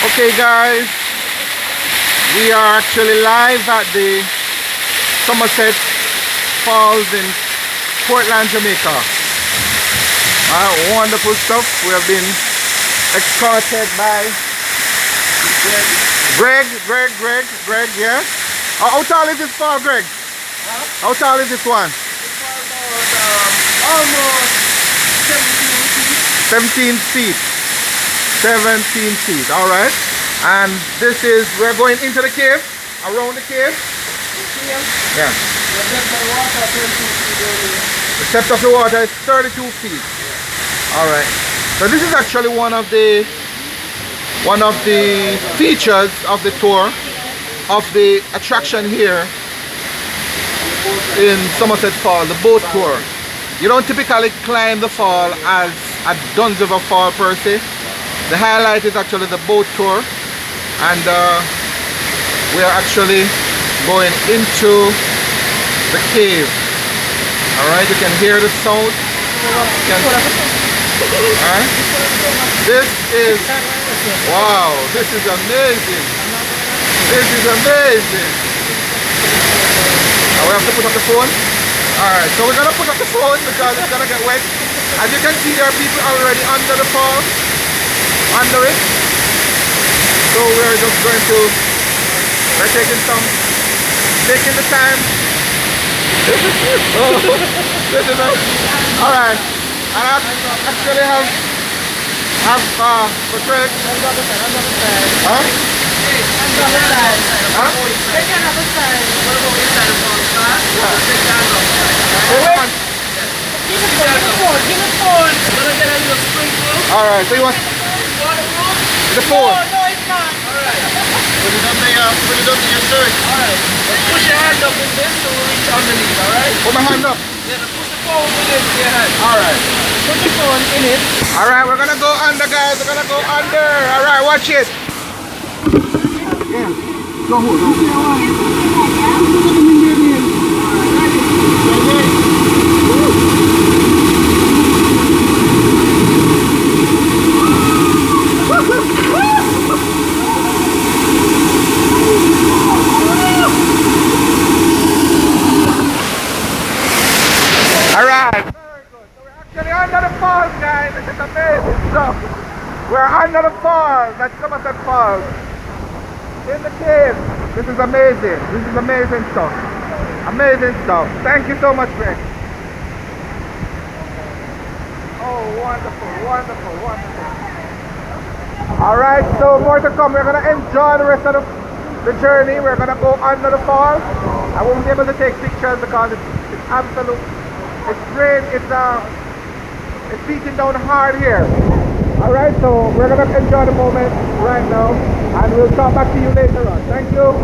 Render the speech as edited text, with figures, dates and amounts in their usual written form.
Okay guys, we are actually live at the Somerset Falls in Portland, Jamaica. Wonderful stuff. We have been escorted by Greg, yeah. How tall is this fall, Greg? Huh? How tall is this one? Almost 17 feet. 17 feet, all right. And this is, we're going into the cave, around the cave. Yeah. The depth of the water is 32 feet. All right. So this is actually one of the features of the tour, of the attraction here in Somerset Falls, the boat tour. You don't typically climb the fall as a Duns River Fall per se. The highlight is actually the boat tour, and we are actually going into the cave. Alright, you can hear the sound. Alright. This is, wow, this is amazing. This is amazing. Now we have to put up the phone. Alright, so we're gonna put up the phone because it's gonna get wet. As you can see, there are people already under the fall. Under it. So we're just going to, we're taking the time. Oh, this is alright. And I actually have for Greg. Huh? Alright, so you want the phone? No, it's not. Alright. Put it under your shirt. Alright. Push your hand up in this so we'll reach underneath, alright? Put my hand up. Yeah, push the phone in your hand. Alright. Put the phone in it. Alright, we're gonna go under, guys. We're gonna go under. Alright, watch it. Yeah. Go hold on. Alright. Very good. So we're actually under the falls, guys. This is amazing stuff. We're under the falls at Somerset Falls. In the cave. This is amazing. This is amazing stuff. Amazing stuff. Thank you so much, Greg. Oh, wonderful, wonderful, wonderful. Alright, so more to come. We're going to enjoy the rest of the journey. We're going to go under the falls. I won't be able to take pictures because it's absolute. It's great. It's beating down hard here. Alright, so we're going to enjoy the moment right now. And we'll come back to you later on. Thank you.